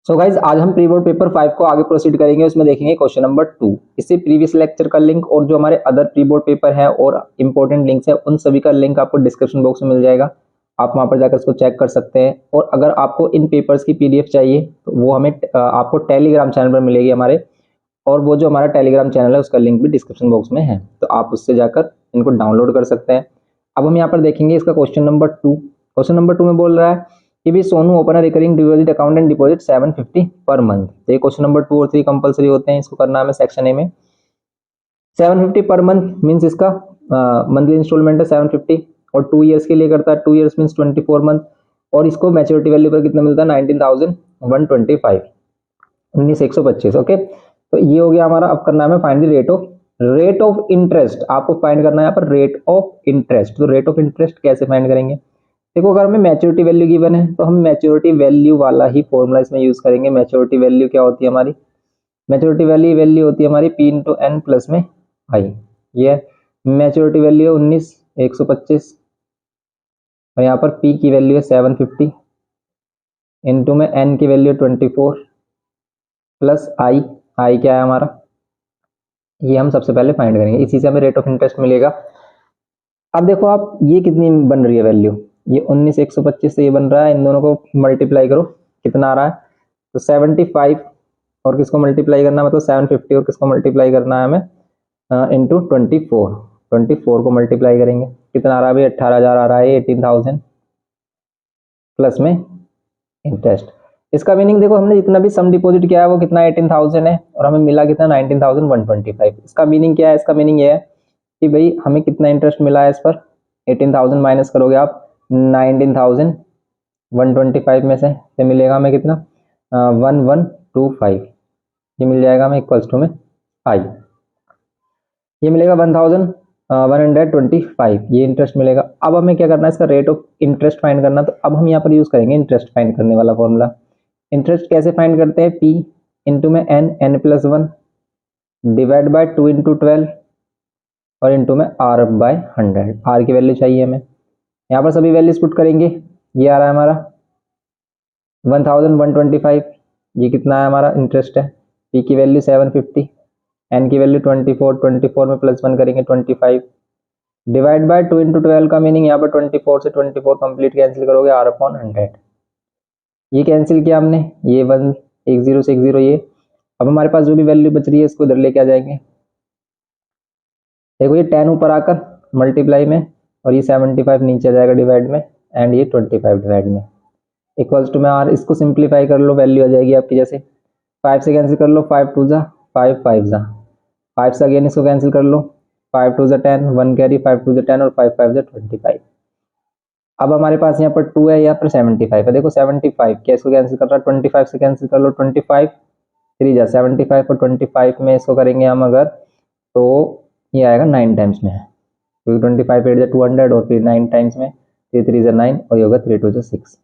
So guys आज हम pre board paper 5 को आगे प्रोसीड करेंगे। उसमें देखेंगे क्वेश्चन नंबर 2। इससे प्रीवियस लेक्चर का लिंक और जो हमारे अदर प्री बोर्ड पेपर है और इंपॉर्टेंट लिंक्स है उन सभी का लिंक आपको डिस्क्रिप्शन बॉक्स में मिल जाएगा। आप वहां पर जाकर इसको चेक कर सकते हैं। और अगर आपको इन पेपर्स की पीडीएफ चाहिए तो वो हमें आपको टेलीग्राम चैनल पर मिलेगी हमारे। और वो जो हमारा टेलीग्राम चैनल है उसका लिंक भी डिस्क्रिप्शन बॉक्स में है, तो आप उससे जाकर इनको डाउनलोड कर सकते हैं। अब हम यहाँ पर देखेंगे इसका क्वेश्चन नंबर 2। क्वेश्चन नंबर 2 में बोल रहा है कि भी Sonu open a recurring deposit account and deposit 750 per month. तो ये क्वेश्चन नंबर 2 और 3 कंपलसरी होते हैं, इसको करना है सेक्शन ए में। 750 पर मंथ मींस इसका मंथली इंस्टॉलमेंट है 750 और 2 इयर्स के लिए करता है। 2 इयर्स मींस 24 मंथ। और इसको मैच्योरिटी वैल्यू पर कितना मिलता है 19,125, 19,125। ओके, तो ये हो गया हमारा। अब करना है find the rate of interest. आपको फाइंड करना है यहाँ पर रेट ऑफ इंटरेस्ट। तो रेट ऑफ इंटरेस्ट कैसे फाइंड करेंगे? देखो, अगर हमें मैच्योरिटी वैल्यू गिवन है तो हम मैच्योरिटी वैल्यू वाला ही फॉर्मूला इसमें यूज करेंगे। मैच्योरिटी वैल्यू क्या होती है हमारी? मैच्योरिटी वैल्यू होती है हमारी P इंटू एन प्लस में आई। ये मैच्योरिटी वैल्यू है 19,125 और यहाँ पर P की वैल्यू है 750 इंटू में N की वैल्यू 24 प्लस आई क्या है हमारा? ये हम सबसे पहले फाइंड करेंगे, इसी से हमें रेट ऑफ इंटरेस्ट मिलेगा। अब देखो आप, ये कितनी बन रही है वैल्यू? ये 19,125 से ये बन रहा है। इन दोनों को मल्टीप्लाई करो, कितना आ रहा है? तो 75 और किसको मल्टीप्लाई करना है, मतलब 750 और किसको मल्टीप्लाई करना है हमें इंटू 24 को मल्टीप्लाई करेंगे, कितना आ रहा है भाई? 18,000 आ रहा है। 18,000 प्लस में इंटरेस्ट। इसका मीनिंग देखो, हमने जितना भी सम डिपॉजिट किया है वो कितना 18,000 है और हमें मिला कितना 19,125। इसका मीनिंग क्या है? इसका मीनिंग ये है कि भाई हमें कितना इंटरेस्ट मिला है इस पर। 18,000 माइनस करोगे आप 19,125 में से मिलेगा हमें कितना 1125। ये मिल जाएगा हमें इक्वल्स टू में आई। ये मिलेगा 1,125, ये इंटरेस्ट मिलेगा। अब हमें क्या करना है? इसका रेट ऑफ इंटरेस्ट फाइंड करना। तो अब हम यहाँ पर यूज करेंगे इंटरेस्ट फाइंड करने वाला फॉर्मूला। इंटरेस्ट कैसे फाइंड करते हैं? P इंटू में n plus 1 divide by 2 into 12 और इंटू में R बाय 100। R की वैल्यू चाहिए हमें। यहाँ पर सभी वैल्यूज पुट करेंगे। ये आ रहा है हमारा 1,125। ये कितना है हमारा? इंटरेस्ट है। P की वैल्यू 750, N की वैल्यू 24 में प्लस 1 करेंगे 25 डिवाइड बाय 2 इंटू 12 का मीनिंग यहाँ पर 24 से 24 कंप्लीट कैंसिल करोगे R अपॉन 100। ये कैंसिल किया हमने, ये 1 एक 0 से 1 0 ये। अब हमारे पास जो भी वैल्यू बच रही है इसको इधर लेके आ जाएंगे। देखो, ये 10 ऊपर आकर मल्टीप्लाई में और ये 75 नीचे आ जाएगा डिवाइड में एंड ये 25 डिवाइड में इक्वल्स टू में R। इसको सिंप्लीफाई कर लो, वैल्यू आ जाएगी आपकी जैसे 5 से कैंसिल कर लो, 5 2 जा 5 5 जा 5 से अगेन इसको कैंसिल कर लो, 5 2 जा 10 1 कैरी 5 2 जा 10 और 5 5 जा 25। अब हमारे पास यहाँ पर 2 है, यहाँ पर 75 है। देखो 75 क्या इसको कैंसिल कर रहा है? 25 से कैंसिल कर लो, 25 3 जा 75 और 25 में इसको करेंगे हम अगर, तो ये आएगा 9 टाइम्स में, क्योंकि 25 8 जा 200 और फिर 9 टाइम्स में 3 3 जा 9 और ये होगा 3 2 जा 6।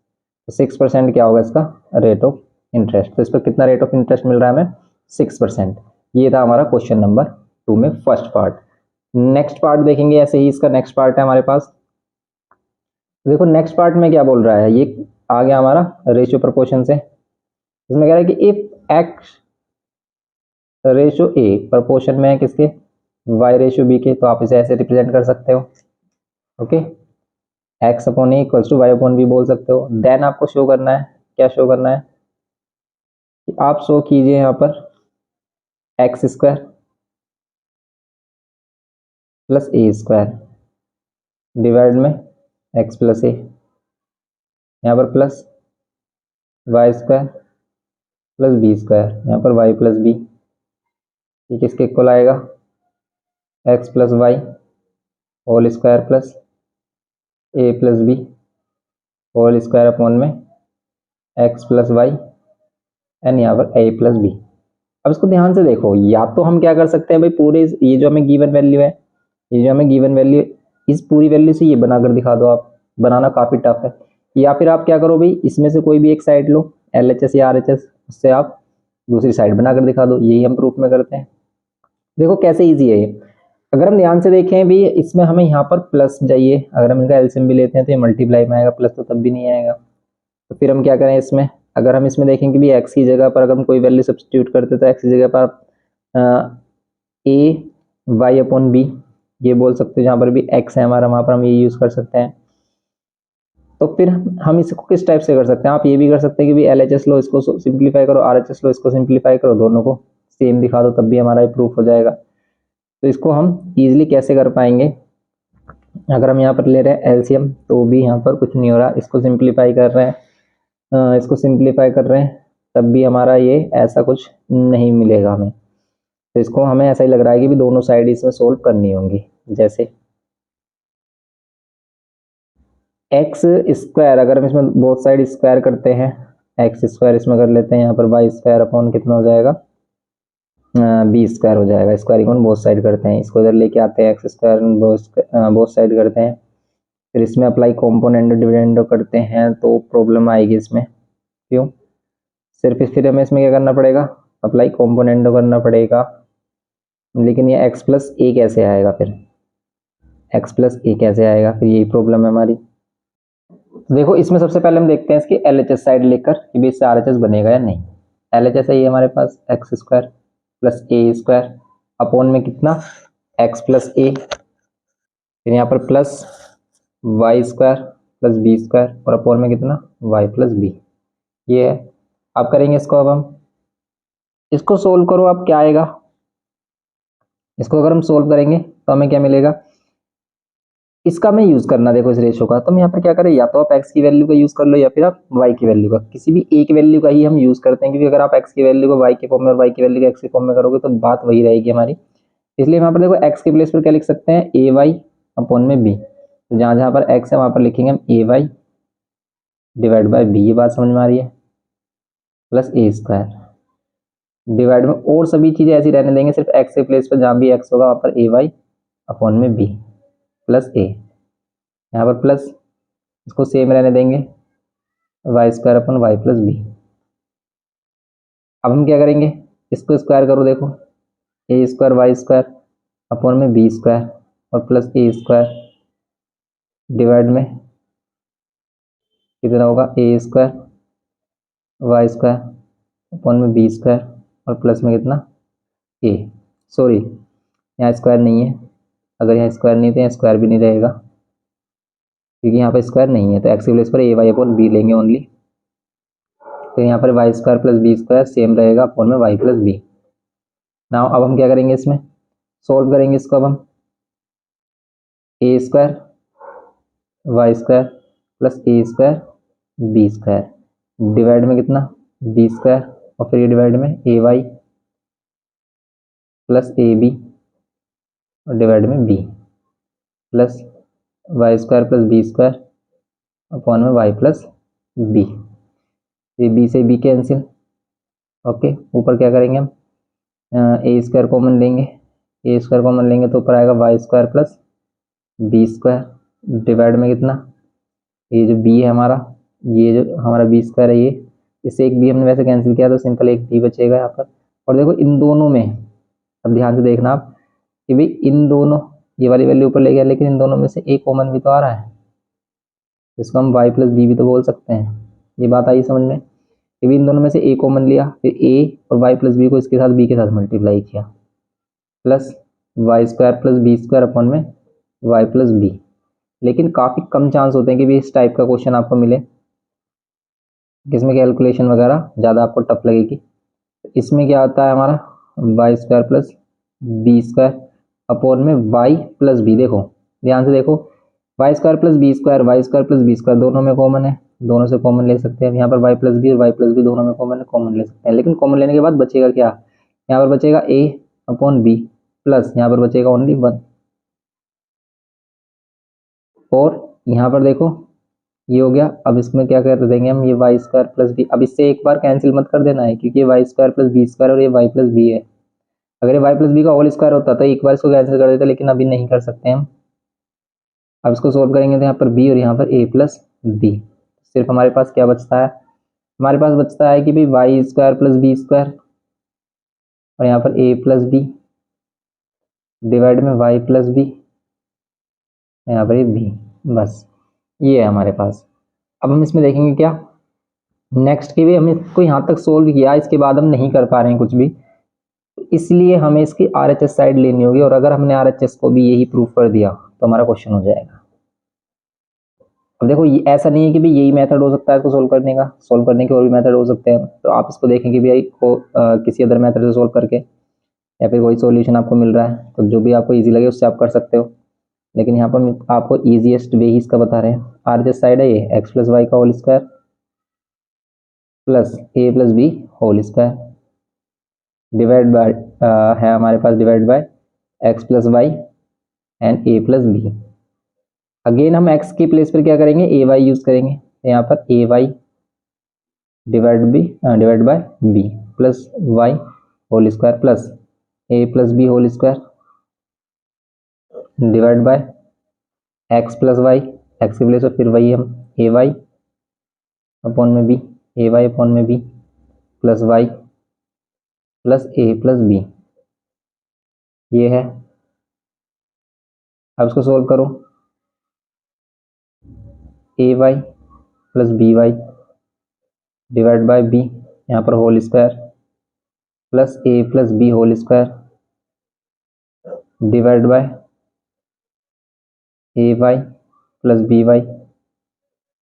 तो 6% क्या होगा इसका रेट ऑफ इंटरेस्ट? तो इस पर कितना रेट ऑफ इंटरेस्ट मिल रहा है हमें? 6%। ये था हमारा क्वेश्चन नंबर 2 में फर्स्ट पार्ट। नेक्स्ट पार्ट देखेंगे, ऐसे ही इसका नेक्स्ट पार्ट है हमारे पास। देखो नेक्स्ट पार्ट में क्या बोल रहा है, ये आ गया हमारा रेशियो प्रोपोर्शन से। इसमें कह रहा है कि if x ratio A proportion में है किसके? वाई रेशियो बी के। तो आप इसे ऐसे रिप्रेजेंट कर सकते हो, okay, x upon a equals to y upon b बोल सकते हो। देन आपको शो करना है, क्या शो करना है? आप शो कीजिए यहाँ पर x square plus a square divide में एक्स प्लस ए, यहाँ पर plus y square plus B square, यहाँ पर वाई प्लस बी। ये किसके इक्वल आएगा? X plus Y whole square plus ए plus B whole square upon में एक्स प्लस वाई एंड यहाँ पर ए प्लस बी। अब इसको ध्यान से देखो, या तो हम क्या कर सकते हैं भाई, पूरे ये जो हमें गिवन वैल्यू है, ये जो हमें गिवन वैल्यू, इस पूरी वैल्यू से ये बनाकर दिखा दो आप। बनाना काफी टफ है। या फिर आप क्या करो भाई, इसमें से कोई भी एक साइड लो, LHS या RHS, उससे आप दूसरी साइड बनाकर दिखा दो। यही हम प्रूफ में करते हैं। देखो कैसे इजी है ये। अगर हम ध्यान से देखें भी, इसमें हमें यहाँ पर प्लस चाहिए। अगर हम इनका एलसीएम भी लेते हैं तो ये मल्टीप्लाई में आएगा, प्लस तो तब भी नहीं आएगा। तो फिर हम क्या करें, इसमें अगर हम इसमें देखेंगे भी x की जगह पर अगर हम कोई वैल्यू सब्स्टिट्यूट करते तो x की जगह पर ए वाई अपॉन बी ये बोल सकते हो, जहाँ पर भी x है हमारा वहाँ पर हम ये यूज़ कर सकते हैं। तो फिर हम इसको किस टाइप से कर सकते हैं, आप ये भी कर सकते हैं कि भी LHS लो इसको सिंप्लीफाई करो, RHS लो इसको सिंप्लीफाई करो, दोनों को सेम दिखा दो तब भी हमारा ये प्रूफ हो जाएगा। तो इसको हम ईजिली कैसे कर पाएंगे, अगर हम यहाँ पर ले रहे हैं एलसीएम तो भी यहाँ पर कुछ नहीं हो रहा, इसको सिंप्लीफाई कर रहे हैं, इसको सिंप्लीफाई कर रहे हैं तब भी हमारा ये ऐसा कुछ नहीं मिलेगा हमें। तो इसको हमें ऐसा ही लग रहा है कि भी दोनों साइड इसमें सोल्व करनी होंगी। जैसे एक्स स्क्वायर अगर हम इसमें बोथ साइड स्क्वायर करते हैं, एक्स स्क्वायर इसमें कर लेते हैं, यहाँ पर वाई स्क्वायर अपॉन कितना हो जाएगा, बी स्क्वायर हो जाएगा। स्क्वायर इक्वल बोथ साइड करते हैं, इसको इधर लेके आते हैं, एक्स स्क्वायर बोथ साइड करते हैं, फिर इसमें अप्लाई कॉम्पोनेंट डिविडेंड करते हैं तो प्रॉब्लम आएगी इसमें। क्यों, सिर्फ फिर हमें इसमें क्या करना पड़ेगा, अप्लाई कॉम्पोनेंट करना पड़ेगा, लेकिन ये x प्लस ए कैसे आएगा, फिर x प्लस ए कैसे आएगा, फिर यही प्रॉब्लम है हमारी। तो देखो इसमें सबसे पहले हम देखते हैं इसकी LHS साइड लेकर कि भी इससे RHS बनेगा या नहीं। LHS है ये हमारे पास x square plus a square upon में कितना x प्लस ए, फिर यहाँ पर plus y square plus B square और अपॉन में कितना y प्लस बी, ये है। अब करेंगे इसको, अब हम इसको सोल्व करो, अब क्या आएगा, इसको अगर हम सोल्व करेंगे तो हमें क्या मिलेगा, इसका हमें यूज करना, देखो इस रेशो का, तो हम यहाँ पर क्या करें, या तो आप x की वैल्यू का यूज कर लो या फिर आप y की वैल्यू का, किसी भी एक वैल्यू का ही हम यूज करते हैं, क्योंकि अगर आप x की वैल्यू को y के फॉर्म में और y की वैल्यू को x के फॉर्म में करोगे तो बात वही रहेगी हमारी। इसलिए यहाँ पर देखो x के प्लेस पर क्या लिख सकते हैं, ए वाई अपॉन में b, तो जहाँ जहाँ पर x है वहाँ पर लिखेंगे हम A Y divide by B, ये बात समझ में आ रही है, प्लस ए स्क्वायर डिवाइड में और सभी चीजें ऐसी रहने देंगे, सिर्फ x के प्लेस पर जहाँ भी x होगा वहाँ पर ए वाई अपॉन में b प्लस ए, यहाँ पर प्लस इसको सेम रहने देंगे, y square upon y plus b. अब हम क्या करेंगे, इसको स्क्वायर करो, देखो a square y square upon में बी स्क्वायर और प्लस ए स्क्वायर डिवाइड में कितना होगा, a square y square upon में बी स्क्वायर और प्लस में कितना ए, सॉरी यहाँ स्क्वायर नहीं है, अगर यहाँ स्क्वायर नहीं तो यहाँ स्क्वायर भी नहीं रहेगा, क्योंकि यहाँ पर स्क्वायर नहीं है, तो एक्स की प्लेस पर ए वाई अपॉन बी लेंगे ओनली, तो यहाँ पर Y square plus B square same रहेगा अपॉन में वाई प्लस बी। नाउ अब हम क्या करेंगे, इसमें सोल्व करेंगे इसको, अब हम a square y square plus a square b square divide में कितना बी स्क्वायर और फिर ये डिवाइड में a Y plus a b और डिवाइड में B plus y square plus B square upon में वाई प्लस बी, ये बी से बी कैंसिल, ओके। ऊपर क्या करेंगे हम, ए स्क्वायर कॉमन लेंगे, ए स्क्वायर कॉमन लेंगे तो ऊपर आएगा y square plus B square divide में कितना, ये जो बी है हमारा, ये जो हमारा बी स्क्वायर है, ये इससे एक बी हमने वैसे कैंसिल किया तो सिंपल एक बी बचेगा यहाँ पर। और देखो इन दोनों में, अब ध्यान से देखना आप कि भाई इन दोनों, ये वाली वैल्यू ऊपर ले गया लेकिन इन दोनों में से एक कॉमन भी तो आ रहा है, इसको हम वाई प्लस बी भी तो बोल सकते हैं। ये बात आई समझ में, कि भी इन दोनों में से ए कॉमन लिया, फिर ए और वाई प्लस बी को इसके साथ बी के साथ मल्टीप्लाई किया, plus y square plus B square upon में वाई प्लस बी। लेकिन काफ़ी कम चांस होते हैं कि भी इस टाइप का क्वेश्चन आपको मिले, जिसमें कैलकुलेशन वगैरह ज़्यादा आपको टफ लगेगी। इसमें क्या आता है हमारा, y square plus B square upon में वाई प्लस बी, देखो ध्यान से देखो, y square plus B square, y square plus B square दोनों में कॉमन है, दोनों से कॉमन ले सकते हैं। यहाँ पर वाई प्लस बी और वाई प्लस बी दोनों में कॉमन है, कॉमन ले सकते हैं, लेकिन कॉमन लेने के बाद बचेगा क्या, यहाँ पर बचेगा ए अपॉन बी प्लस यहाँ पर बचेगा ओनली 1, और यहाँ पर देखो ये हो गया। अब इसमें क्या कर देंगे हम, ये वाई स्क्वायर प्लस बी, अब इससे एक बार कैंसिल मत कर देना है, क्योंकि ये y square plus B square और ये वाई प्लस बी है। अगर ये वाई प्लस बी का होल स्क्वायर होता तो एक बार इसको कैंसिल कर देते, लेकिन अभी नहीं कर सकते हम। अब इसको सोल्व करेंगे तो यहाँ पर बी और यहाँ पर ए प्लस बी, सिर्फ हमारे पास क्या बचता है, हमारे पास बचता है कि भाई y square plus B square और यहाँ पर ए प्लस बी डिवाइड में वाई प्लस बी, यहाँ पर ये बी, बस ये है हमारे पास। अब हम इसमें देखेंगे क्या, नेक्स्ट की भी हमें इसको यहाँ तक सोल्व किया, इसके बाद हम नहीं कर पा रहे हैं कुछ भी, इसलिए हमें इसकी RHS साइड लेनी होगी, और अगर हमने RHS को भी यही प्रूफ कर दिया तो हमारा क्वेश्चन हो जाएगा। अब देखो ऐसा नहीं है कि भाई यही मेथड हो सकता है इसको सोल्व करने का, सोल्व करने के और भी मेथड हो सकते हैं, तो आप इसको देखें कि भाई को किसी अदर मेथड से सोल्व करके या फिर कोई सॉल्यूशन आपको मिल रहा है तो जो भी आपको इजी लगे उससे आप कर सकते हो, लेकिन यहाँ पर हम आपको ईजिएस्ट वे ही इसका बता रहे हैं। RHS साइड है ये x प्लस वाई का whole square plus a plus B whole square divide by है हमारे पास divide by x plus y and a plus b. Again हम x के प्लेस पर क्या करेंगे, ए वाई यूज करेंगे, तो यहाँ पर ए Y divide by B plus Y whole square plus A plus B whole square divide by X plus Y, X की प्लेस पर फिर वही हम ए वाई अपॉन में बी, ए वाई अपॉन में बी प्लस वाई प्लस ए plus B, ये है। अब इसको सोल्व करो, A Y plus B Y divide by B, यहाँ पर whole square plus A plus B whole square divide by A Y plus B Y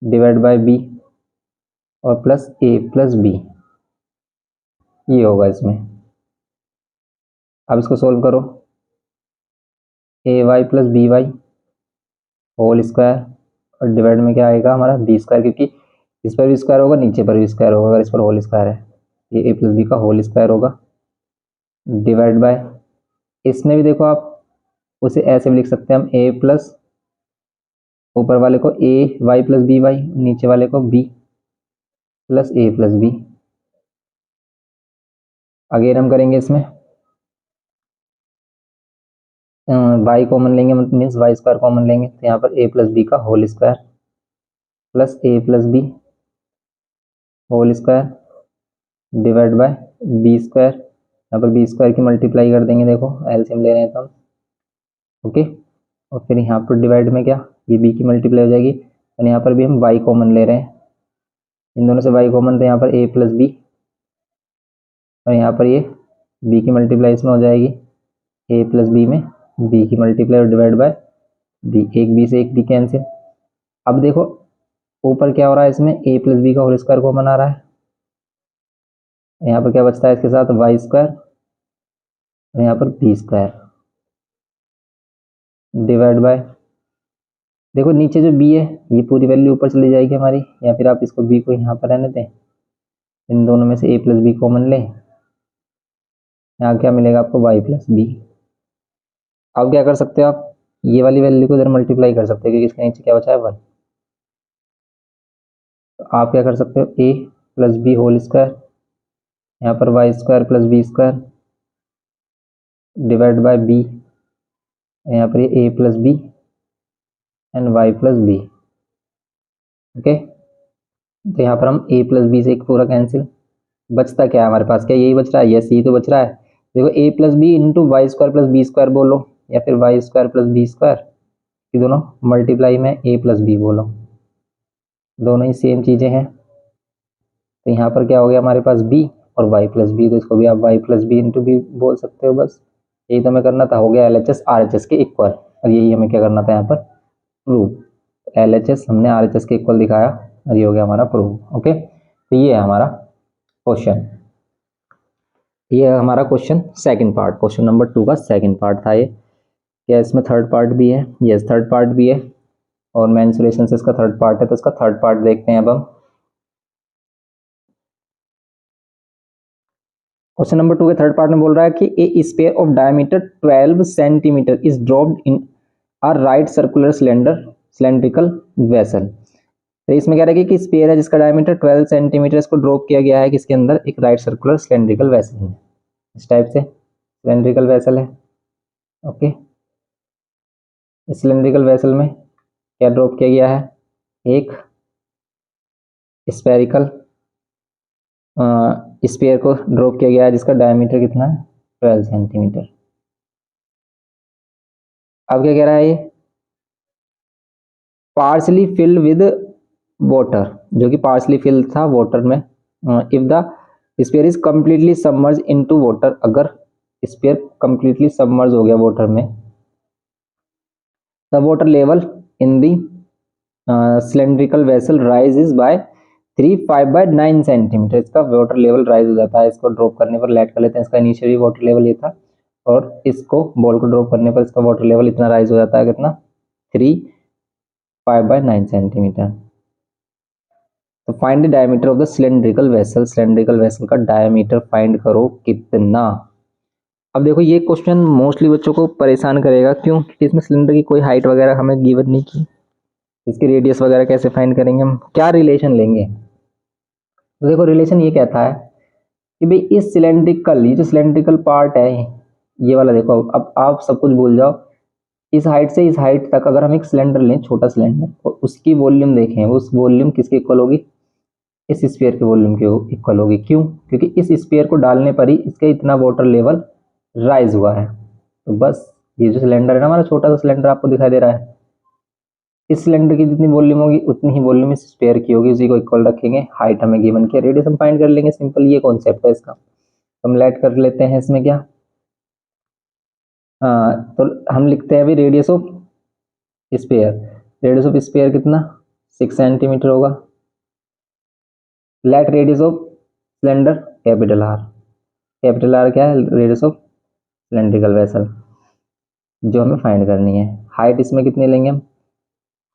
divide by B और plus ए plus B, ये होगा इसमें। अब इसको सोल्व करो, A Y plus B Y whole square और डिवाइड में क्या आएगा हमारा बी स्क्वायर, क्योंकि इस पर भी स्क्वायर होगा नीचे पर भी स्क्वायर होगा, अगर इस पर होल स्क्वायर है ये ए प्लस बी का होल स्क्वायर होगा डिवाइड बाय, इसमें भी देखो आप उसे ऐसे भी लिख सकते हैं हम ए प्लस ऊपर वाले को a Y plus B y, नीचे वाले को बी प्लस ए प्लस बी। अगेन हम करेंगे इसमें वाई कॉमन लेंगे, मीन्स वाई स्क्वायर कॉमन लेंगे, तो यहाँ पर ए प्लस बी का whole square plus A plus B whole square divide by b square, यहाँ पर बी स्क्वायर की मल्टीप्लाई कर देंगे, देखो एलसीएम ले रहे हैं तो हम, ओके। और फिर यहाँ पर डिवाइड में क्या, ये बी की मल्टीप्लाई हो जाएगी, और यहाँ पर भी हम वाई कॉमन ले रहे हैं, इन दोनों से वाई कॉमन, तो यहाँ पर ए प्लस बी और यहाँ पर ये बी की मल्टीप्लाई इसमें हो जाएगी, ए प्लस बी में बी की मल्टीप्लाई और डिवाइड बाय बी, एक बी से एक बी कैंसिल। अब देखो ऊपर क्या हो रहा है, इसमें ए प्लस बी का होल स्क्वायर कॉमन आ रहा है, यहाँ पर क्या बचता है इसके साथ वाई स्क्वायर और यहाँ पर बी स्क्वायर डिवाइड बाय, देखो नीचे जो बी है ये पूरी वैल्यू ऊपर चली जाएगी हमारी, या फिर आप इसको बी को यहाँ पर रहने दें, इन दोनों में से ए प्लस बी कॉमन लें, यहाँ क्या मिलेगा आपको वाई प्लस बी। अब क्या कर सकते हो आप, ये वाली वैल्यू को इधर मल्टीप्लाई कर सकते हो क्योंकि इसके नीचे क्या बचा है 1, तो आप क्या कर सकते हो A plus B whole square, यहाँ पर Y square plus B square divide by B, यहाँ पर ये A plus B and Y plus B, okay. तो यहाँ पर हम ए प्लस बी से एक पूरा कैंसिल, बचता क्या है हमारे पास, क्या यही बच रहा है, यस यही तो बच रहा है। देखो A plus B into Y square plus B square बोलो, या फिर Y square plus B square, ये दोनों मल्टीप्लाई में ए प्लस बी बोलो, दोनों ही सेम चीज़ें हैं। तो यहाँ पर क्या हो गया हमारे पास बी और वाई प्लस बी, तो इसको भी आप y plus B into b बोल सकते हो, बस यही तो हमें करना था, हो गया LHS RHS के इक्वल, और यही हमें क्या करना था यहाँ पर प्रूव, LHS हमने RHS के इक्वल दिखाया और ये हो गया हमारा प्रूव, ओके। तो ये है हमारा क्वेश्चन, ये है हमारा question second part, question number 2 का सेकंड पार्ट था ये। क्या इसमें थर्ड पार्ट भी है, यस थर्ड पार्ट भी है, और मेंसुरेशन से इसका थर्ड पार्ट है, तो इसका थर्ड पार्ट देखते हैं अब हम। क्वेश्चन नंबर 2 के थर्ड पार्ट में बोल रहा है कि ए sphere of diameter 12 centimetre is dropped in a right circular cylindrical vessel. तो इसमें कह रहा है कि स्फीयर है जिसका डायमीटर 12 सेंटीमीटर, इसको ड्रॉप किया गया है किसके अंदर, एक राइट सर्कुलर सिलेंड्रिकल वेसल में, इस टाइप से सिलेंड्रिकल वेसल है, ओके। इस सिलेंड्रिकल वेसल में क्या ड्रॉप किया गया है, एक स्फेरिकल स्फीयर को ड्रॉप किया गया है जिसका डायमीटर कितना है 12 सेंटीमीटर। अब क्या कह रहा है, ये पार्शली फिल्ड विद वाटर, जो कि पार्सली फिल था वाटर में। If the sphere is completely submerge into water, अगर स्फीयर कंप्लीटली सबमर्ज हो गया वाटर में, the water level in the cylindrical vessel rises by 3 5/9 centimetre. इसका वाटर लेवल राइज हो जाता है। इसको ड्रॉप करने पर लेट कर लेते हैं, इसका इनिशियली वाटर लेवल ये था, और इसको बॉल को ड्रॉप करने पर इसका वाटर लेवल इतना राइज हो जाता है, कितना 3 5/9 सेंटीमीटर। तो find the diameter of the cylindrical vessel, cylindrical vessel का डायमीटर फाइंड करो कितना। अब देखो ये क्वेश्चन मोस्टली बच्चों को परेशान करेगा, क्यों? क्योंकि इसमें सिलेंडर की कोई हाइट वगैरह हमें गिवन नहीं की, इसकी रेडियस वगैरह कैसे फाइंड करेंगे हम, क्या रिलेशन लेंगे? तो देखो रिलेशन ये कहता है कि भाई इस सिलेंड्रिकल, ये जो सिलेंड्रिकल पार्ट है ये वाला, देखो अब आप सब कुछ भूल जाओ, इस हाइट से इस हाइट तक अगर हम एक सिलेंडर लें, छोटा सिलेंडर, और उसकी वॉल्यूम देखें, उस वॉल्यूम किसके इक्वल होगी? इस स्फीयर के वॉल्यूम के इक्वल होगी। क्यों? क्योंकि इस स्फीयर को डालने पर ही इसका इतना वाटर लेवल राइज हुआ है। तो बस ये जो सिलेंडर है ना, हमारा छोटा सा सिलेंडर आपको दिखाई दे रहा है, इस सिलेंडर की जितनी वॉल्यूम होगी उतनी ही वॉल्यूम इस स्फीयर की होगी, उसी को इक्वल रखेंगे। हाइट हमें गिवन किया, रेडियस हम फाइंड कर लेंगे, सिंपल ये कॉन्सेप्ट है इसका। हम लेट कर लेते हैं इसमें क्या, तो हम लिखते हैं अभी radius of sphere, radius of sphere कितना 6 सेंटीमीटर होगा। Let radius of cylinder capital R, capital R क्या है? रेडियस ऑफ सिलेंड्रिकल वेसल, जो हमें फाइंड करनी है। हाइट इसमें कितनी लेंगे हम?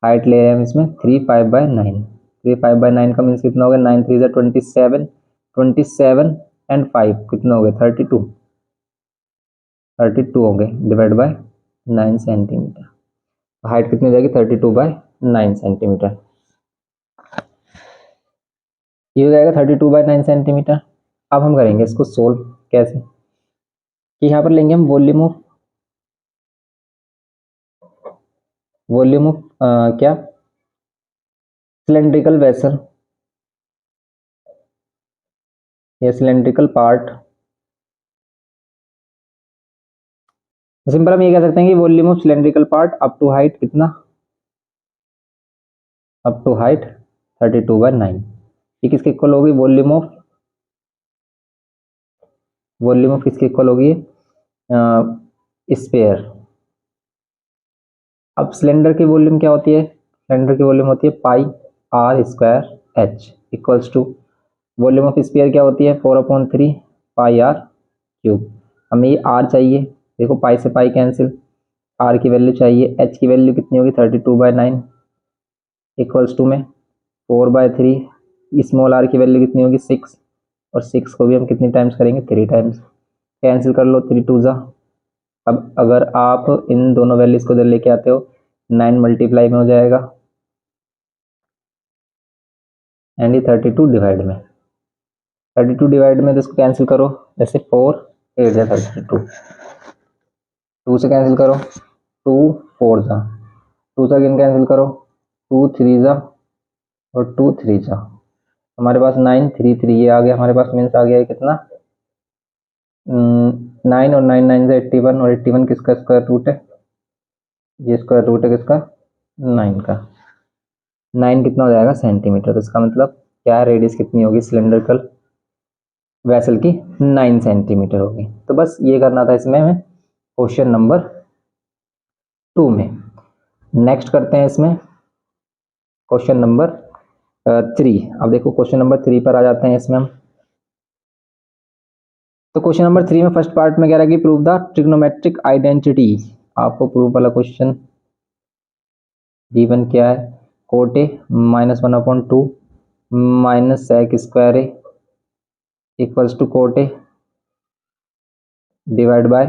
हाइट ले रहे हैं हम इसमें 3 5/9, 3 5/9 का मीन्स कितना हो गया? 9 3 27, 27 एंड 5 कितना हो गया? 32, 32 हो गए, डिवाइड बाय 9 सेंटीमीटर। हाइट कितनी हो जाएगी? 32/9 सेंटीमीटर। ये हो जाएगा 32/9 सेंटीमीटर। अब हम करेंगे इसको सोल्व, कैसे कि यहाँ पर लेंगे हम वॉल्यूम ऑफ क्या, सिलेंड्रिकल वेसल या सिलेंड्रिकल पार्ट। सिंपल हम ये कह सकते हैं कि volume of cylindrical part up to height कितना, अप टू हाइट 32/9, ये किसके इक्वल होगी? वॉल्यूम ऑफ किसके इक्वल होगी? स्फीयर। अब सिलेंडर की वॉल्यूम क्या होती है? सिलेंडर की वॉल्यूम होती है pi R square H equals to, volume of sphere क्या होती है? 4/3 पाई आर क्यूब। हमें ये आर चाहिए, देखो पाई से पाई कैंसिल, आर की वैल्यू चाहिए, एच की वैल्यू कितनी होगी? 32/9 इक्वल्स टू में 4/3, स्मॉल आर की वैल्यू कितनी होगी? 6, और 6 को भी हम कितनी टाइम्स करेंगे? 3 टाइम्स, कैंसिल कर लो, 3 2 जा। अब अगर आप इन दोनों वैल्यूज को इधर लेके आते हो, 9 मल्टीप्लाई में हो जाएगा, एंड ये 32 डिवाइड में, 32 डिवाइड में तो इसको कैंसिल करो, जैसे 4 8 जा 32, 2 से कैंसिल करो, 2 4 जा, 2 से अगेन कैंसिल करो, 2 3 जा, और 2 3 जा, हमारे पास 9 3 3 ये आ गया हमारे पास, मीन्स आ गया कितना 9, और 9 9 से 81, और 81 किसका स्क्वायर रूट है? ये स्क्वायर रूट है किसका? 9 का। 9 कितना हो जाएगा? सेंटीमीटर। तो इसका मतलब क्या, रेडियस कितनी होगी सिलेंड्रिकल वेसल की? 9 सेंटीमीटर होगी। तो बस ये करना था इसमें हमें क्वेश्चन नंबर 2 में। नेक्स्ट करते हैं इसमें क्वेश्चन नंबर 3। अब देखो क्वेश्चन नंबर 3 पर आ जाते हैं इसमें हम। तो क्वेश्चन नंबर 3 में फर्स्ट पार्ट में कह रहा है कि प्रूव द ट्रिग्नोमेट्रिक आइडेंटिटी। आपको प्रूव वाला क्वेश्चन गिवन क्या है? Cot a -1/2 minus sec square a equals to cot a divide by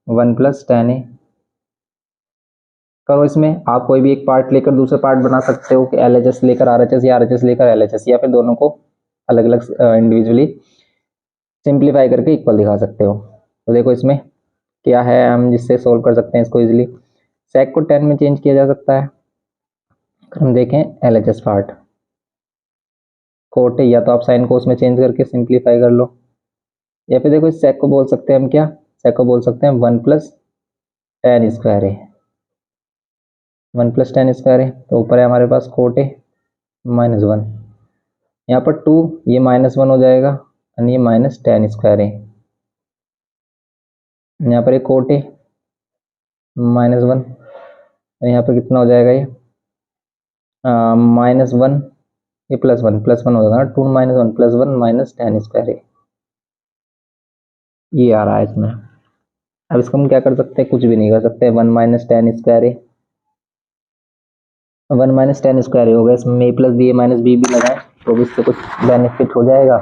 1 + tan a. करो इसमें आप कोई भी एक पार्ट लेकर दूसरा पार्ट बना सकते हो कि LHS लेकर RHS या RHS लेकर LHS, या फिर दोनों को अलग अलग इंडिविजुअली सिंप्लीफाई करके इक्वल दिखा सकते हो। तो देखो इसमें क्या है, हम जिससे सोल्व कर सकते हैं इसको इजीली। सेक को 10 में चेंज किया जा सकता है। हम देखें LHS पार्ट, कोट या तो आप साइन को उसमें चेंज करके सिंप्लीफाई कर लो, या फिर देखो इस सेक को बोल सकते हैं हम क्या, सेक को बोल सकते हैं 1 + tan स्क्वायर है, 1 + tan स्क्वायर है। तो ऊपर है हमारे पास कोट ए -1। यहाँ पर 2 ये -1 हो जाएगा और ये -tan² है। यहाँ पर एक कोट है -1 और यहाँ पर कितना हो जाएगा ये -1 ये +1 हो जाएगा 2 -1 +1 -tan² है। ये आ रहा है इसमें। अब इसको हम क्या कर सकते हैं, कुछ भी नहीं कर सकते। 1 -tan² है, 1 -tan² होगा। इसमें a + b a - b भी लगाए तो भी इससे कुछ बेनिफिट हो जाएगा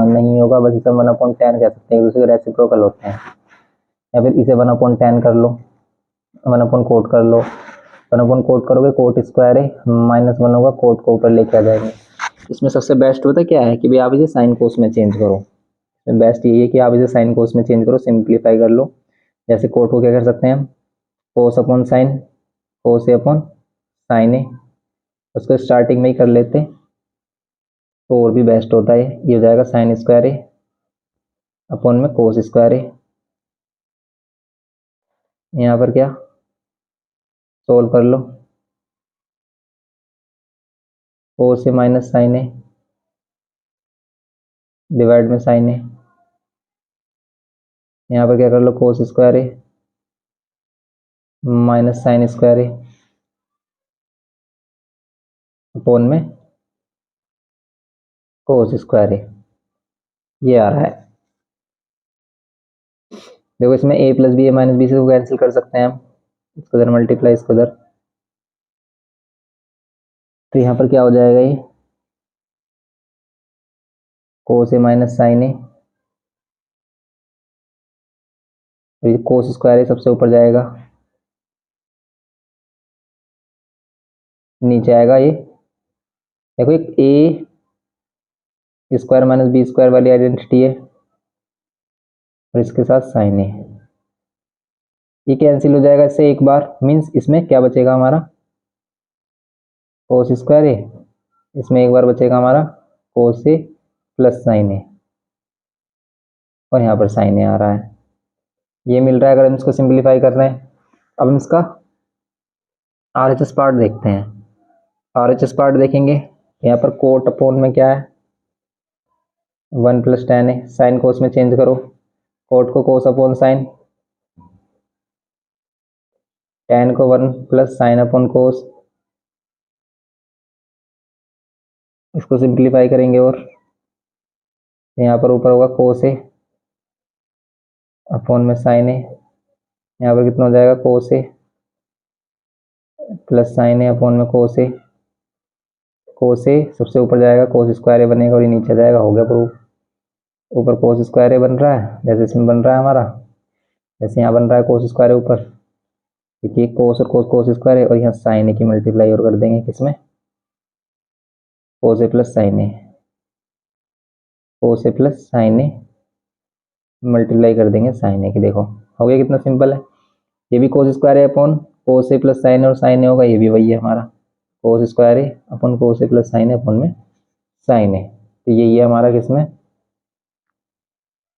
नहीं होगा, बस इसे 1/tan कह सकते हैं, दूसरे रेसिप्रोकल होते हैं। या फिर इसे 1/tan कर लो, 1/कोट कर लो, 1/कोट करोगे कोट स्क्वायर है, -1 होगा, कोट को ऊपर लेके आ जाएंगे। इसमें सबसे बेस्ट होता क्या है कि भाई आप इसे साइन कोस में चेंज करो। बेस्ट यही है कि आप इसे साइन कोस में चेंज करो, सिंप्लीफाई कर लो। जैसे कोट को क्या कर सकते हैं हम, कोस अपॉन साइन, कोस ए अपॉन साइन ए, उसको स्टार्टिंग में ही कर लेते तो और भी बेस्ट होता है। ये हो जाएगा sin² ए अपॉन में cos² ए। यहाँ पर क्या सोल्व कर लो, cos ए माइनस साइन ए डिवाइड में साइन ए। यहाँ पर क्या कर लो, cos² ए माइनस sin² ए अपॉन में cos² ए। ये आ रहा है। देखो इसमें a + b a - b से कैंसिल कर सकते हैं हम, इसको इधर मल्टीप्लाई, इसको इधर, तो यहाँ पर क्या हो जाएगा, ये cos ए माइनस साइन ए, cos² ए सबसे ऊपर जाएगा, नीचे आएगा ये। देखो एक a² - b² वाली आइडेंटिटी है और इसके साथ साइन ए, ये कैंसिल हो जाएगा इससे एक बार। मीन्स इसमें क्या बचेगा हमारा, cos² ए, इसमें एक बार बचेगा हमारा cos ए प्लस साइन ए, और यहाँ पर साइन ए आ रहा है। ये मिल रहा है। अगर हम इसको सिंप्लीफाई कर रहे हैं, अब हम इसका RHS पार्ट देखते हैं। RHS पार्ट देखेंगे, यहाँ पर कोट अपॉन में क्या है 1 + tan है, साइन कोस में चेंज करो, कोट को कोस अपॉन साइन, tan को 1 + साइन अपॉन कोस, इसको सिंप्लीफाई करेंगे और यहाँ पर ऊपर होगा कोस ए अपॉन में साइन ए। यहाँ पर कितना हो जाएगा, कोस ए प्लस साइन ए अपॉन में कोस ए। कोस ए सबसे ऊपर जाएगा, cos² ए बनेगा और ये नीचे जाएगा। हो गया प्रूफ। ऊपर cos² ए बन रहा है, जैसे इसमें बन रहा है हमारा, जैसे यहाँ बन रहा है cos² ए ऊपर, क्योंकि कोस और cos² ए, और यहाँ साइन ए की मल्टीप्लाई और कर देंगे किसमें, cos A plus sign A, cos A plus sign A multiply कर देंगे साइन ए की। देखो हो गया कितना सिंपल है। ये भी cos² ए अपॉन cos ए प्लस साइन ए, और साइन ए होगा, ये भी वही है हमारा cos² ए अपॉन cos ए प्लस साइन ए अपॉन में साइन ए। तो यही है हमारा किसमें,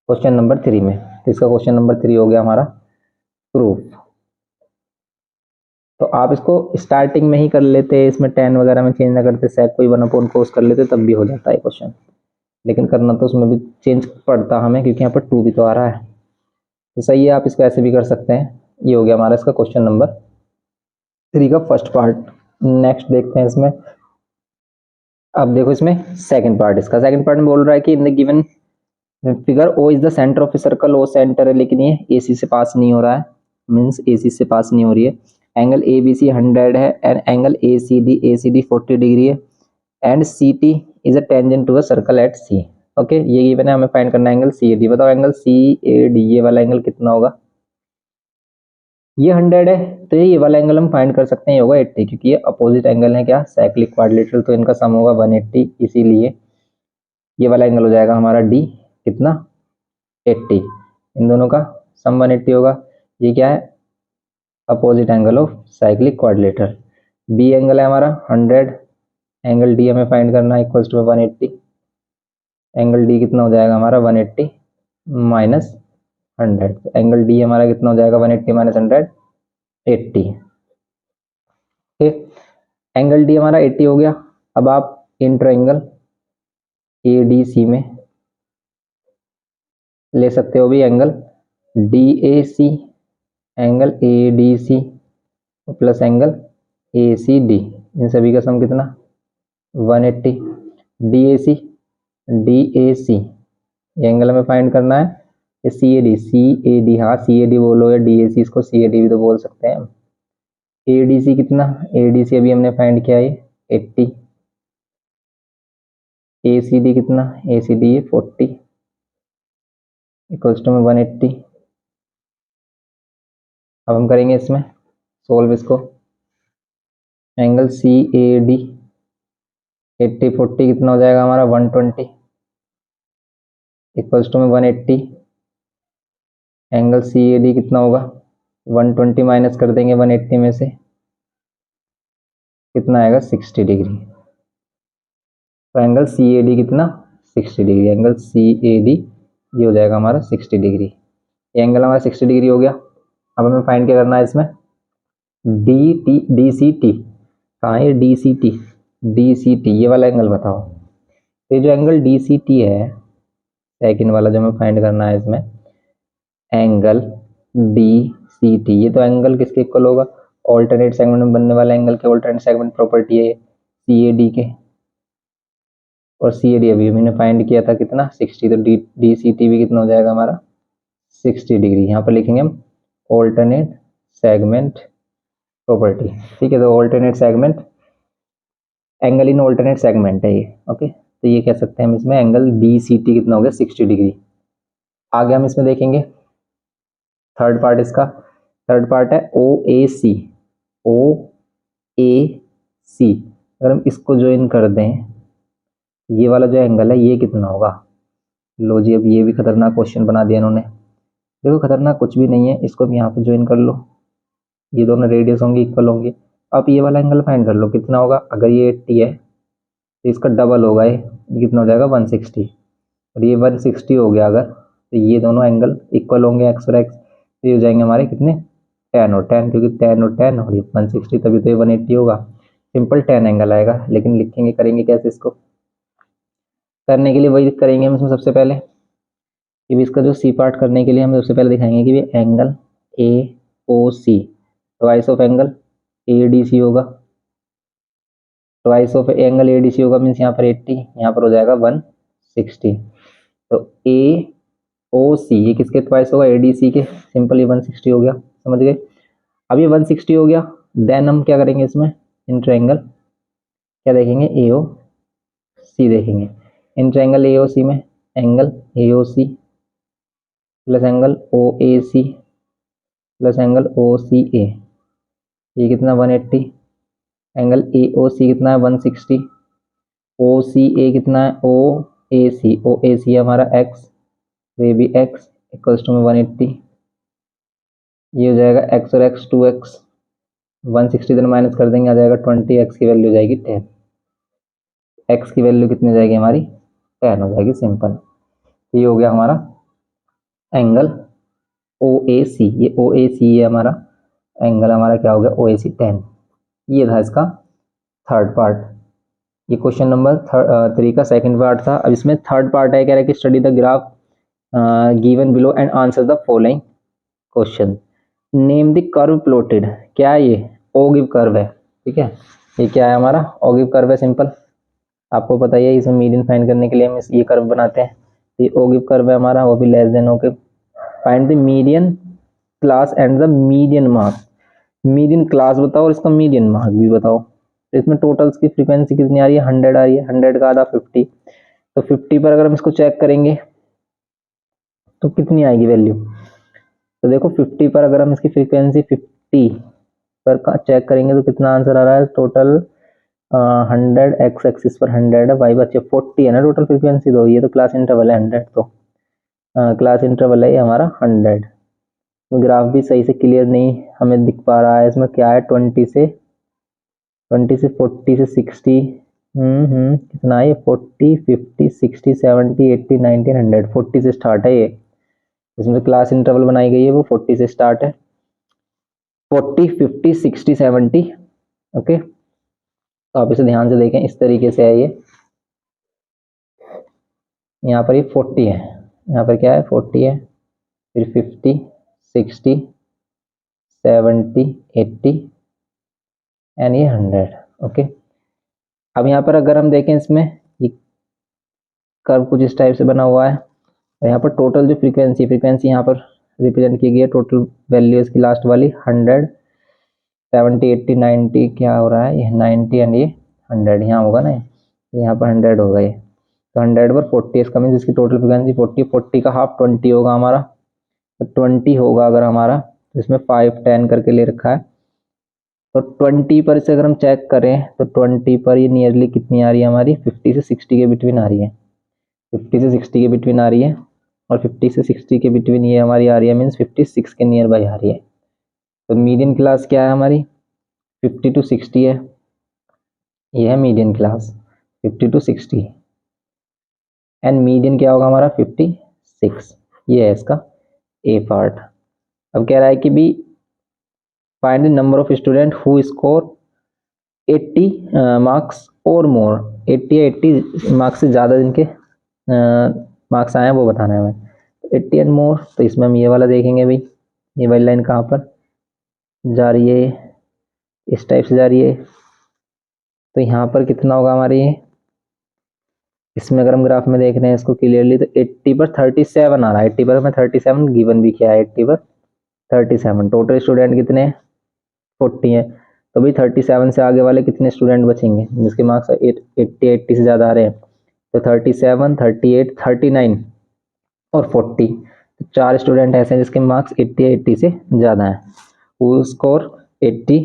क्वेश्चन नंबर 3 में। तो इसका क्वेश्चन नंबर 3 हो गया हमारा प्रूफ। तो आप इसको स्टार्टिंग में ही कर लेते, इसमें tan वगैरह में चेंज ना करते, sec कोई 1/cos कर लेते, तब भी हो जाता है क्वेश्चन। लेकिन करना तो उसमें भी चेंज पड़ता हमें, क्योंकि यहाँ पर 2 भी तो आ रहा है। तो सही है, आप इसको ऐसे भी कर सकते हैं। ये हो गया हमारा इसका क्वेश्चन नंबर 3 का फर्स्ट पार्ट। नेक्स्ट देखते हैं इसमें। अब देखो इसमें सेकंड पार्ट, इसका सेकंड पार्ट में बोल रहा है कि in the given figure O is the center of a circle, O center है लेकिन ये AC से पास नहीं हो रहा है, मीन्स AC से पास नहीं हो रही है। एंगल ABC 100 है एंड एंगल ACD 40 डिग्री है and CT is a tangent to a circle at C। Okay, ये गिवन है, हमें फाइंड करना है एंगल CAD। बताओ एंगल CAD ये वाला एंगल कितना होगा। ये 100 है तो ये वाला एंगल हम फाइंड कर सकते हैं, ये होगा 80, क्योंकि ये अपोजिट एंगल है क्या, साइक्लिक क्वाड्रिलेटरल, तो इनका सम होगा 180, इसीलिए ये वाला एंगल हो जाएगा हमारा D कितना 80। इन दोनों का सम 180 होगा। ये क्या है, opposite angle of cyclic quadrilateral. B angle है हमारा 100, एंगल D हमें फाइंड करना है इक्वल्स टू 180। एंगल D कितना हो जाएगा हमारा 180 माइनस 100। एंगल D हमारा कितना हो जाएगा 180 माइनस 100 80। ठीक, एंगल D हमारा 80 हो गया। अब आप इन ट्रायंगल ADC में ले सकते हो भी angle DAC, angle ADC plus angle ACD, इन सभी का सम कितना 180। DAC ये एंगल हमें फाइंड करना है। ये CAD, हाँ CAD बोलो या DAC, इसको CAD भी तो बोल सकते हैं। ADC कितना, ADC अभी हमने फाइंड किया है 80। ACD कितना, ACD ये 40 इक्वल्स टू में 180। अब हम करेंगे इसमें सोल्व इसको। एंगल CAD 80 40 कितना हो जाएगा हमारा 120 इक्वल्स टू में 180। एंगल CAD कितना होगा 120 माइनस कर देंगे 180 में से, कितना आएगा 60 डिग्री। तो एंगल CAD कितना 60 डिग्री, एंगल CAD ये हो जाएगा हमारा 60 डिग्री। ये एंगल हमारा 60 डिग्री हो गया। अब हमें फाइंड क्या करना है इसमें DCT, कहाँ है DCT ये वाला एंगल बताओ। तो ये जो एंगल DCT है सेकंड वाला जो हमें फाइंड करना है इसमें, एंगल DCT ये तो एंगल किसके इक्वल होगा, ऑल्टरनेट सेगमेंट में बनने वाला एंगल के ऑल्टरनेट सेगमेंट प्रॉपर्टी है CAD के, और CAD अभी हमने फाइंड किया था कितना 60, तो DCT भी कितना हो जाएगा हमारा 60 डिग्री। यहाँ पर लिखेंगे हम ऑल्टरनेट सेगमेंट प्रॉपर्टी, ठीक है। तो alternate segment angle in alternate segment है ये, ओके। तो ये कह सकते हैं हम इसमें एंगल DCT कितना हो गया 60 डिग्री। आगे हम इसमें देखेंगे थर्ड पार्ट, इसका थर्ड पार्ट है OAC। अगर हम इसको ज्वाइन कर दें, ये वाला जो एंगल है ये कितना होगा। लो जी, अब ये भी खतरनाक क्वेश्चन बना दिया इन्होंने। देखो खतरनाक कुछ भी नहीं है, इसको भी यहाँ पे ज्वाइन कर लो, ये दोनों रेडियस होंगे इक्वल होंगे। अब ये वाला एंगल फाइंड कर लो कितना होगा, अगर ये 80 है तो इसका डबल होगा, ये कितना हो जाएगा 160, और ये 160 हो गया अगर, तो ये दोनों एंगल इक्वल होंगे एक्स और एक्स, तो ये हो जाएंगे हमारे कितने 10 और 10, क्योंकि 10 और 10 और ये 160, तभी तो ये 180 होगा। सिंपल 10 एंगल आएगा। लेकिन लिखेंगे करेंगे कैसे इसको, करने के लिए वही करेंगे हम इसमें सबसे पहले कि भी इसका जो सी पार्ट करने के लिए हम सबसे पहले दिखाएंगे कि भी angle AOC twice of angle ADC होगा, ट्वाइस ऑफ एंगल ADC होगा मीन्स यहाँ पर 80, यहाँ पर हो जाएगा 160। तो AOC ये किसके ट्वाइस होगा ADC के, सिंपली 160 हो गया, समझ गए। अब ये 160 हो गया, देन हम क्या करेंगे इसमें इन ट्रायंगल क्या देखेंगे AOC देखेंगे। इन ट्रायंगल AOC में angle AOC plus angle OAC plus angle OCA, ये कितना 180, एंगल AOC कितना है 160, OCA कितना है OAC है हमारा x, ये भी x इक्वल्स टू में 180, ये हो जाएगा x और x 2x, 160 इधर माइनस कर देंगे आ जाएगा 20, x की वैल्यू हो जाएगी 10, x की वैल्यू कितनी हो जाएगी हमारी 10 हो जाएगी, सिंपल। ये हो गया हमारा एंगल OAC, ये OAC है हमारा एंगल, हमारा क्या हो गया OAC 10। ये था इसका थर्ड पार्ट, ये क्वेश्चन नंबर 3 का सेकंड पार्ट था। अब इसमें थर्ड पार्ट है, कह रहा है कि study the graph given below and answer the following question. Name the curve plotted, क्या है ये ओगिव कर्व है, ठीक है। ये क्या है हमारा ओगिव कर्व है, सिंपल आपको पता ही है। इसमें मीडियन फाइंड करने के लिए हम ये कर्व बनाते हैं, ये ओगिव कर्व है हमारा, वो भी less than ogive. Find the median class and the median mark, median class बताओ और इसका मीडियन मार्क भी बताओ। तो इसमें टोटल्स की फ्रीक्वेंसी कितनी आ रही है 100 आ रही है, 100 का आधा 50, तो 50 पर अगर हम इसको चेक करेंगे तो कितनी आएगी वैल्यू। तो देखो 50 पर अगर हम इसकी फ्रीक्वेंसी 50 पर चेक करेंगे तो कितना आंसर आ रहा है टोटल 100, एक्स एक्सिस पर 100 है, वाई बच्चे 40 है ना टोटल फ्रीक्वेंसी। तो ये तो क्लास इंटरवल है 100, तो क्लास इंटरवल है ये हमारा 100। ग्राफ भी सही से क्लियर नहीं हमें दिख पा रहा है, इसमें क्या है 20 से 40 से 60, कितना है ये 40 50 60 70 80 90 100, 40 से स्टार्ट है ये। इसमें क्लास इंटरवल बनाई गई है वो 40 से स्टार्ट है, 40 50 60 70, ओके। तो आप इसे ध्यान से देखें, इस तरीके से है ये। यहाँ पर ये 40 है, यहाँ पर क्या है 40 है, फिर 50, 60, 70, 80 एंड ये 100। ओके, अब यहाँ पर अगर हम देखें, इसमें ये कर्व कुछ इस टाइप से बना हुआ है, और यहाँ पर टोटल जो फ्रीक्वेंसी यहाँ पर रिप्रेजेंट की गई है, टोटल वैल्यू इसकी लास्ट वाली 100, 70, 80, 90 क्या हो रहा है, ये 90 एंड ये 100 यहाँ होगा ना, यहाँ पर 100 होगा ये। तो 100 पर 40, इसका मीन्स इसकी टोटल फ्रीक्वेंसी 40, 40 का हाफ 20 होगा हमारा। तो 20 होगा अगर हमारा, तो इसमें 5, 10 करके ले रखा है। तो 20 पर इसे अगर हम चेक करें तो 20 पर ये नियरली कितनी आ रही है हमारी, 50 से 60 के बिटवीन आ रही है, 50 से 60 के बिटवीन आ रही है। और 50 से 60 के बिटवीन ये हमारी आ रही है, मीन्स 56 के नियर बाई आ रही है। तो मीडियन क्लास क्या है हमारी, 50 to 60 है, ये है median class 50 to 60, and median क्या होगा हमारा 56। ये है इसका ए पार्ट। अब कह रहा है कि भी find the number of student who score 80 marks और मोर, 80 या 80 मार्क्स से ज़्यादा जिनके मार्क्स आए हैं वो बताना है हमें। 80 एंड मोर, तो इसमें हम ये वाला देखेंगे भाई, ये वाली लाइन कहाँ पर जा रही है, इस टाइप से जा रही है। तो यहाँ पर कितना होगा हमारे ये, इसमें अगर हम ग्राफ में देख रहे हैं इसको क्लियरली, तो 80 पर 37 आ रहा है, 80 पर हमें 37 गिवन भी किया है, 80 पर 37। टोटल स्टूडेंट कितने हैं, 40 हैं। तो भाई 37 से आगे वाले कितने स्टूडेंट बचेंगे जिसके मार्क्स 80 से ज़्यादा आ रहे हैं। तो 37, 38, 39 और 40, तो 4 स्टूडेंट ऐसे हैं जिसके मार्क्स 80 से ज़्यादा हैं, वो स्कोर 80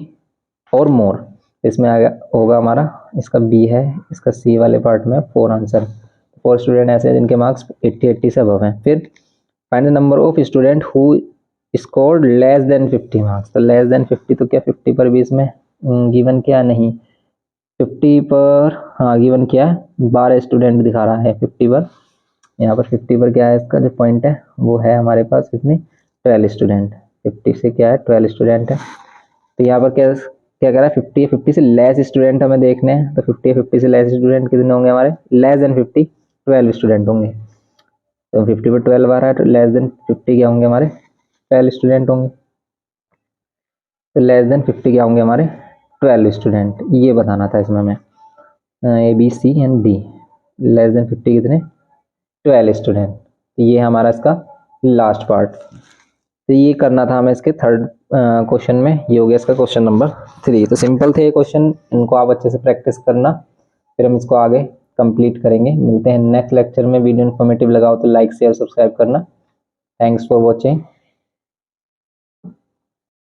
और मोर। इसमें आ गया होगा हमारा, इसका बी है, इसका सी वाले पार्ट में 4 आंसर। 4 स्टूडेंट ऐसे हैं जिनके मार्क्स 80 से अबव हैं। फिर find the number of student who scored less than 50 marks. तो लेस देन 50, तो क्या 50 पर भी इसमें गिवन क्या नहीं, 50 पर हाँ गिवन क्या है, 12 स्टूडेंट दिखा रहा है 50 पर। यहाँ पर 50 पर क्या है, इसका जो पॉइंट है वो है हमारे पास कितनी, 12 स्टूडेंट। 50 से क्या है 12 स्टूडेंट है। तो यहाँ पर क्या क्या कह रहा है, 50 से लेस स्टूडेंट हमें देखने हैं। तो 50 से लेस स्टूडेंट कितने होंगे हमारे, लेस देन 50 12 स्टूडेंट होंगे। तो 50 पर 12 आ रहा है, तो लेस देन 50 क्या होंगे हमारे, 12 स्टूडेंट होंगे। तो लेस देन 50 क्या होंगे हमारे, 12 स्टूडेंट। ये बताना था इसमें हमें, A B C and D. Less than 50 कितने, 12 स्टूडेंट। ये हमारा इसका लास्ट पार्ट। तो ये करना था हमें इसके थर्ड क्वेश्चन में। ये हो गया इसका क्वेश्चन नंबर 3। तो सिंपल थे ये क्वेश्चन, इनको आप अच्छे से प्रैक्टिस करना, फिर हम इसको आगे कंप्लीट करेंगे। मिलते हैं नेक्स्ट लेक्चर में। वीडियो इन्फॉर्मेटिव लगा हो तो लाइक शेयर सब्सक्राइब करना। Thanks for watching.